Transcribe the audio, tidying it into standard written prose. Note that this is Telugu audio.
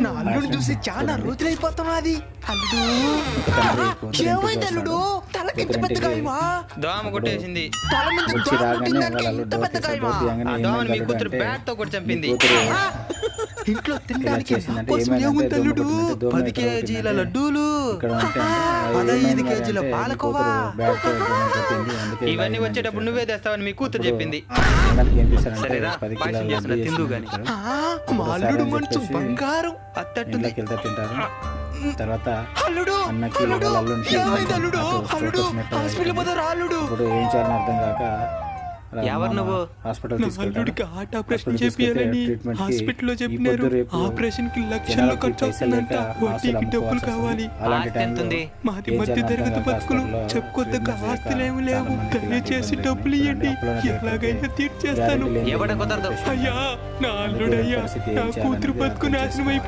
నా అల్లుడు చూసి చాలా రోజులైపోతున్నది. అల్లుడు ఏమైంది అల్లుడు? తలకింత పెద్ద గాయమా? దోమ కొట్టేసింది. తల మీద దోమ కొట్టిందంటే ఇంత పెద్ద గాయమా? ఆ దోమను మీ కూతురు బ్యాట్ తో కూడా చంపింది. ఇంట్లో తినడానికి నా కోసం ఏముంది అల్లుడు? 10 కేజీల లడ్డూలు, 15 కేజీల పాలకోవా. ఇవన్నీ వచ్చేటప్పుడు నువ్వే తెస్తావని మీ కూతురు చెప్పింది. సరేరా, పాయసం చేస్తున్నా తిందు గాని. మా అల్లుడు మంచు బంగారం. అత్తట్టుంది. తర్వాత అల్లుడు అన్నకి అల్లుడు వాళ్ళ అల్లుడికి ఏమైంది అల్లుడు? అల్లుడు వచ్చినట్టు హాస్పిటల్ పోతారా అల్లుడు? ఇప్పుడు ఏం చేయాలని అర్థం కాక ఎవరు నువ్వు? హాస్పిటల్ నా అల్లుడికి హార్ట్ ఆపరేషన్ చేపియాలని హాస్పిటల్లో చెప్పినారు. ఆపరేషన్ కి లక్షల్లో ఖర్చు అవుతుందంట. వడ్డీకి డబ్బులు కావాలి. ఆస్తి ఎంత ఉంది? మాది మధ్య తరగతి బతుకులు, చెప్పుకోదగ్గ ఆస్తులేమి లేవు. దయచేసి డబ్బులు ఇవ్వండి, ఎలాగైనా తీర్చేస్తాను. ఎవడ కుదరదు. అయ్యా నా అల్లుడయ్యా, నా కూతురు బతుకు నాశనం అయిపోయింది.